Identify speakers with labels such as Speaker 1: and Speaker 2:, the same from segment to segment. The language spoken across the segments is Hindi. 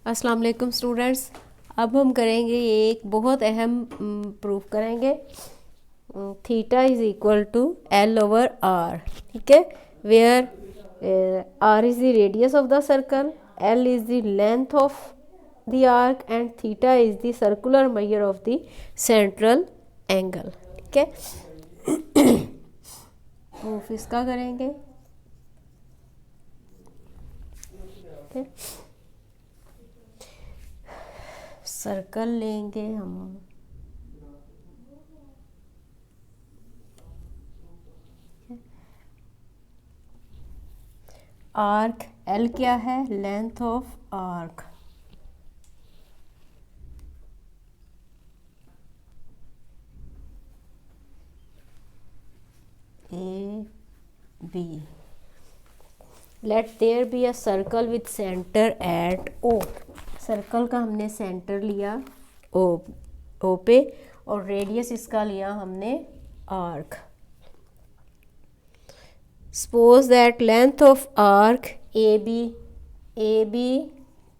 Speaker 1: अस्सलाम वालेकुम स्टूडेंट्स। अब हम करेंगे ये एक बहुत अहम प्रूफ करेंगे। Theta is equal to L over R. ठीक है, where R is the radius of the circle, L is the length of the arc and theta is the circular measure of the central angle. ठीक है, प्रूफ इसका करेंगे। ठीक, सर्कल लेंगे हम। आर्क एल क्या है? Length of arc. A B. Let there be a circle with centre at O. Circle का हमने सेंटर लिया ओ पे और रेडियस इसका लिया हमने arc. Suppose that length of arc A B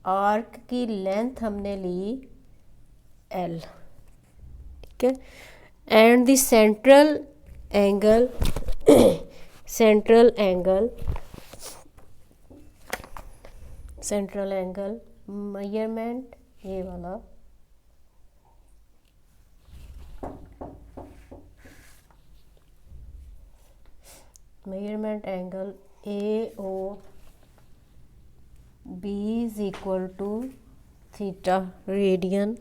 Speaker 1: arc की लेंथ हमने ली एल। ठीक है, and the central angle central angle measurement ये वाला measurement angle A O B is equal to theta radian.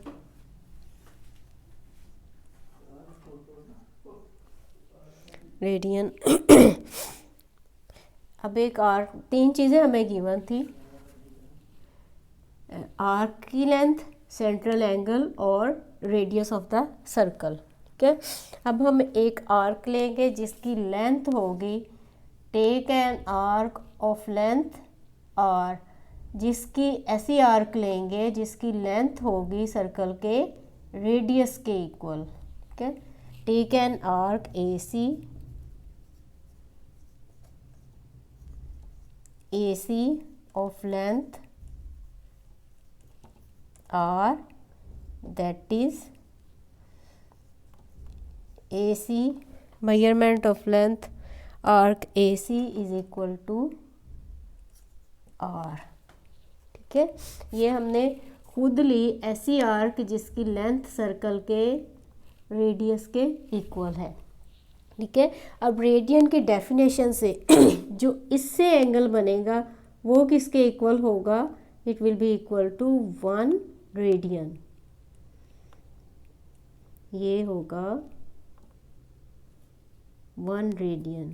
Speaker 1: अब एक आर्क, तीन चीज़ें हमें गिवन थी, आर्क की लेंथ, सेंट्रल एंगल और रेडियस ऑफ द सर्कल। ठीक है, अब हम एक आर्क लेंगे जिसकी लेंथ होगी, take an arc of length R, जिसकी ऐसी आर्क लेंगे जिसकी लेंथ होगी सर्कल के रेडियस के इक्वल। ठीक है, take an arc AC of length R, that is AC measurement of length arc AC is equal to R। ठीक है, ये हमने खुद ली ऐसी आर्क जिसकी लेंथ सर्कल के रेडियस के इक्वल है। ठीक है, अब रेडियन की डेफिनेशन से जो इससे एंगल बनेगा वो किसके इक्वल होगा? It will be equal to 1 radian. ये होगा 1 रेडियन।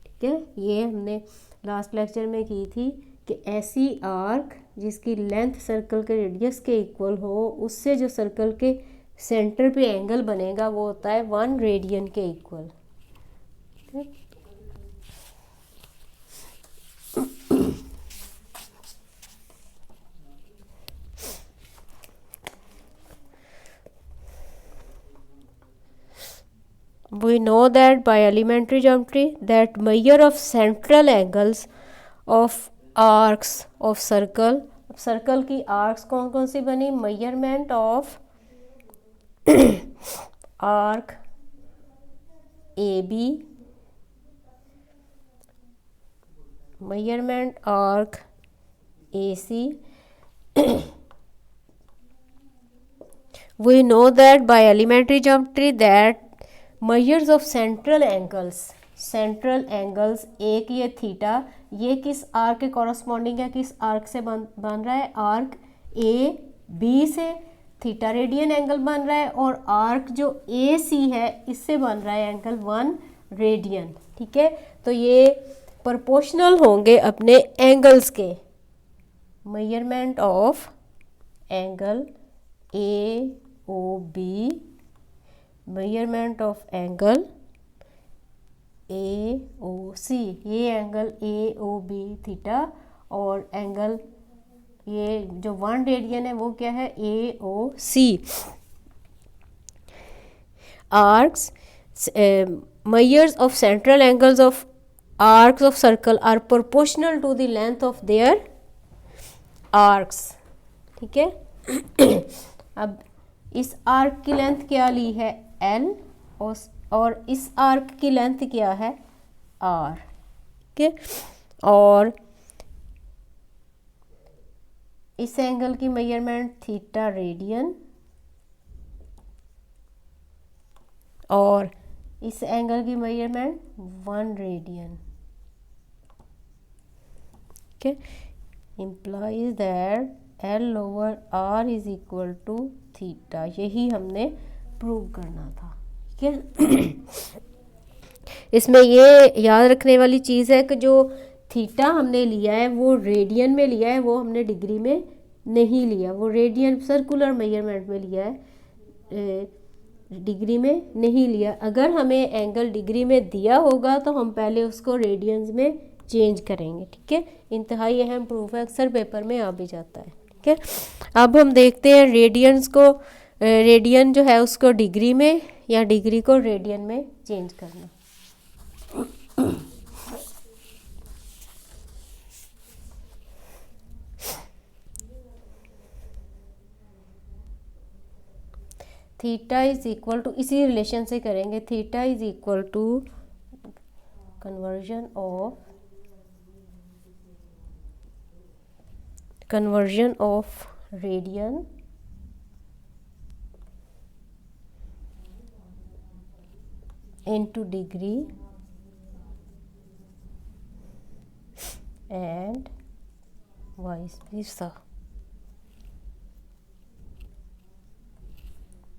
Speaker 1: ठीक है, ये हमने लास्ट लेक्चर में की थी कि ऐसी आर्क जिसकी लेंथ सर्कल के रेडियस के इक्वल हो, उससे जो सर्कल के सेंटर पे एंगल बनेगा वो होता है 1 रेडियन के equal. We know that by elementary geometry that measure of central angles of arcs of circle। Circle की आर्क्स कौन कौन सी बनी? Measurement of arc AB, measurement arc AC। We know that by elementary geometry that measures of central angles एक ये थीटा, ये किस आर्क के कॉरस्पॉन्डिंग है? किस आर्क से बन रहा है? आर्क AB से थीटा रेडियन एंगल बन रहा है और आर्क जो AC है इससे बन रहा है एंगल 1 रेडियन। ठीक है, तो ये प्रोपोर्शनल होंगे अपने एंगल्स के। Measurement of angle AOB, measurement of angle AOC, ये एंगल AOB थीटा और एंगल ये जो 1 रेडियन है वो क्या है? AOC। Arcs measures of central angles of arcs of circle are proportional to the length of their arcs, ठीक है। अब इस आर्क की लेंथ क्या ली है L, और इस आर्क की लेंथ क्या है R, ठीक है। और इस एंगल की मेजरमेंट थीटा रेडियन, और इस एंगल की मेजरमेंट 1 रेडियन, ठीक है। implies that L over R is equal to theta, यही हमने प्रूव करना था, ठीक है। इसमें ये याद रखने वाली चीज़ है कि जो थीटा हमने लिया है वो रेडियन में लिया है, वो हमने डिग्री में नहीं लिया, वो रेडियन सर्कुलर मेजरमेंट में लिया है, डिग्री में नहीं लिया। अगर हमें एंगल डिग्री में दिया होगा तो हम पहले उसको रेडियंस में चेंज करेंगे, ठीक है। इंतहाई अहम प्रूफ है, अक्सर पेपर में आ भी जाता है, ठीक है। अब हम देखते हैं रेडियंस को, रेडियन जो है उसको डिग्री में या डिग्री को रेडियन में चेंज करना। थीटा इज इक्वल टू, इसी रिलेशन से करेंगे, theta is equal to conversion of radian into degree and vice versa,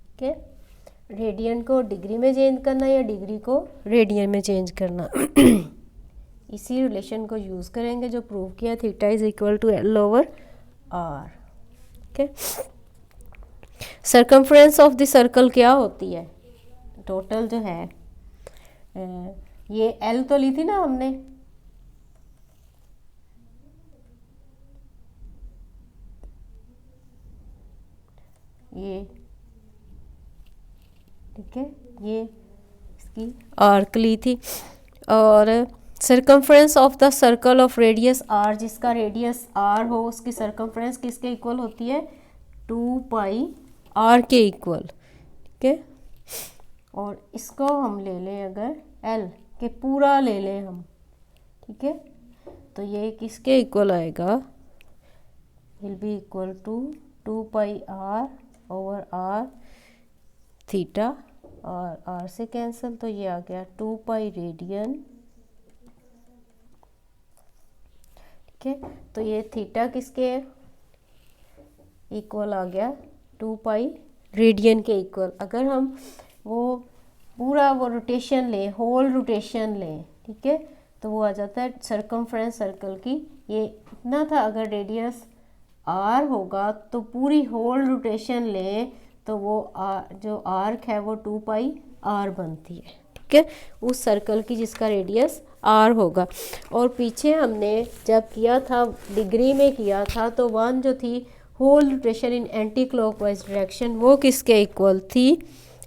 Speaker 1: okay? Radian को डिग्री में चेंज करना या डिग्री को रेडियन में चेंज करना। इसी रिलेशन को यूज़ करेंगे जो प्रूव किया, theta is equal to L over R, okay. Circumference of the circle क्या होती है, टोटल जो है, ये L तो ली थी ना हमने, ये ठीक है, ये इसकी आर्क ली थी। और circumference of the circle of radius R, जिसका रेडियस R हो उसकी सर्कमफ्रेंस किसके इक्वल होती है, 2 पाई R के इक्वल, ठीक है। और इसको हम ले लें अगर L के पूरा ले लें हम, ठीक है, तो ये किसके इक्वल आएगा, will be equal to 2 pi R over R theta, और R से कैंसिल, तो ये आ गया 2 पाई रेडियन, ठीक है। तो ये थीटा किसके इक्वल आ गया, 2 पाई रेडियन के इक्वल। अगर हम वो पूरा वो रोटेशन लें, होल रोटेशन लें, ठीक है, तो वो आ जाता है सर्कमफ्रेंस सर्कल की, ये इतना था। अगर रेडियस R होगा तो पूरी होल रोटेशन लें तो वो जो आर्क है वो 2 पाई R बनती है, ठीक है, उस सर्कल की जिसका रेडियस R होगा। और पीछे हमने जब किया था डिग्री में किया था तो 1 जो थी whole rotation in anti clockwise direction, वो किसके इक्वल थी,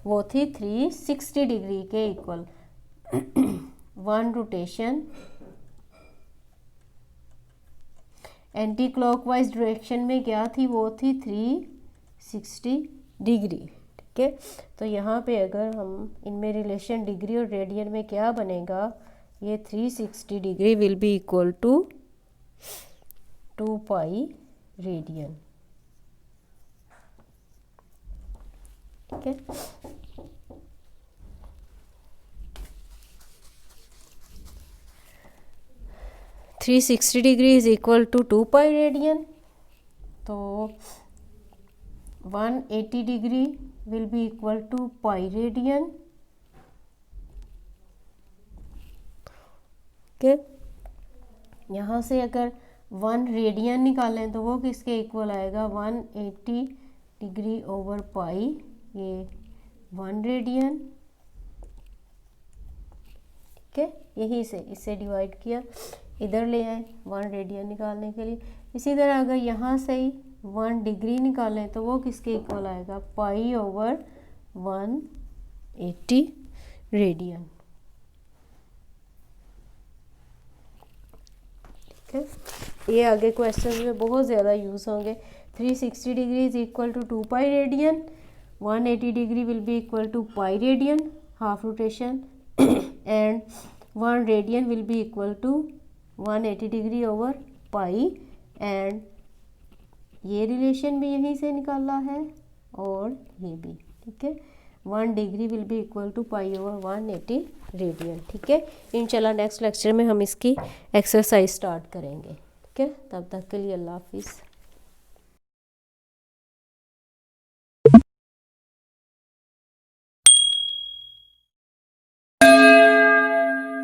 Speaker 1: वो थी 360 डिग्री के equal. 1 rotation anti clockwise direction में क्या थी, वो थी 360 डिग्री, ठीक है। तो यहाँ पे अगर हम इनमें रिलेशन डिग्री और रेडियन में क्या बनेगा, ये 360 degree will be equal to 2 pi radian, ठीक है। Three 360 degree is equal to 2 pi radian, तो 180 degree will be equal to pi radian, okay. यहाँ से अगर 1 रेडियन निकालें तो वो किसके इक्वल आएगा, 180 डिग्री ओवर पाई, ये 1 रेडियन, ठीक है। यहीं से इससे डिवाइड किया, इधर ले आए 1 रेडियन निकालने के लिए। इसी तरह अगर यहाँ से ही 1 डिग्री निकालें तो वो किसके इक्वल आएगा, पाई ओवर 180 रेडियन, ठीक है। ये आगे क्वेश्चन में बहुत ज़्यादा यूज़ होंगे। 360 degree is equal to 2 pi radian, 180 degree will be equal to pi radian half rotation and 1 radian will be equal to 180 degree over pi, and ये रिलेशन भी यहीं से निकाला है और ये भी, ठीक है। 1 degree will be equal to pi over 180 radian, ठीक है। इंशाल्लाह नेक्स्ट लेक्चर में हम इसकी एक्सरसाइज स्टार्ट करेंगे, ठीक है। तब तक के लिए अल्लाह हाफिज़।